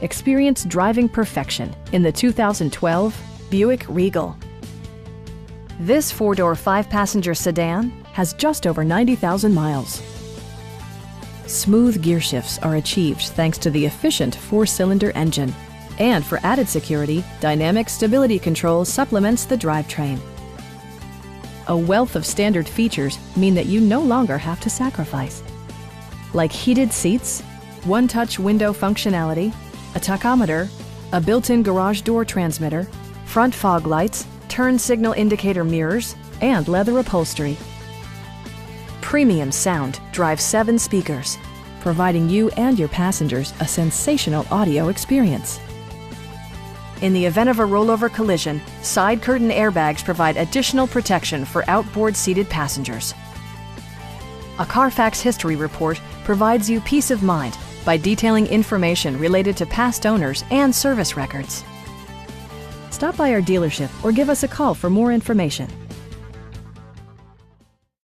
Experience driving perfection in the 2012 Buick Regal. This four-door, five-passenger sedan has just over 90,000 miles. Smooth gear shifts are achieved thanks to the efficient four-cylinder engine. And for added security, dynamic stability control supplements the drivetrain. A wealth of standard features mean that you no longer have to sacrifice, like heated seats, one-touch window functionality, a tachometer, a built-in garage door transmitter, front fog lights, turn signal indicator mirrors, and leather upholstery. Premium sound drives 7 speakers, providing you and your passengers a sensational audio experience. In the event of a rollover collision, side curtain airbags provide additional protection for outboard seated passengers. A Carfax history report provides you peace of mind by detailing information related to past owners and service records. Stop by our dealership or give us a call for more information.